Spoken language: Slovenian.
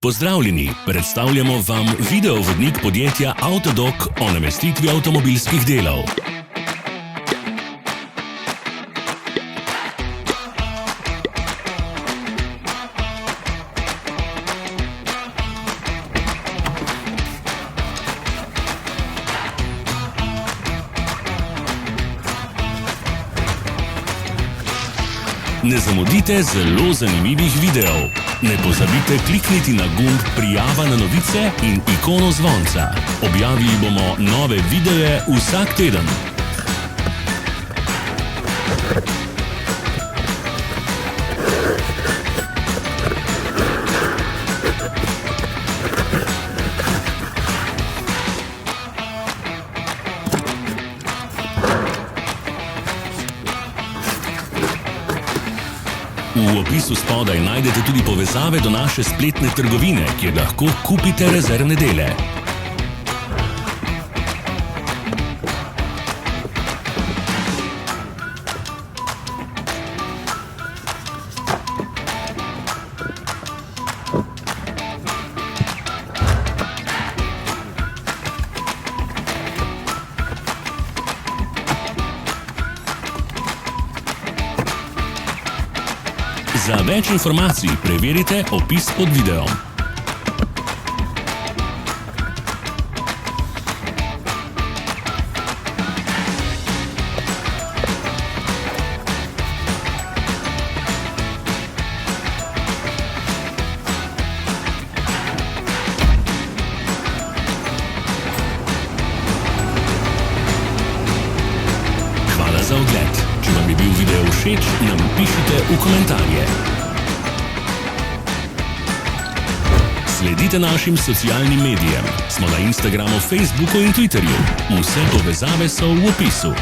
Pozdravljeni, predstavljamo vam videovodnik podjetja Avtodok o namestitvi avtomobilskih delov. Ne zamudite zelo zanimivih videov. Ne pozabite klikniti na gumb Prijava na novice in ikono zvonca. Objavili bomo nove videe vsak teden. V opisu spodaj najdete tudi povezave do naše spletne trgovine, kjer lahko kupite rezervne dele. Za več informacij preverite opis pod videom. Hvala za ogled. Če vam je bil video všeč, nam pišite v komentarje. Sledite našim socialnim medijem. Smo na Instagramu, Facebooku in Twitterju. Vse povezave so v opisu.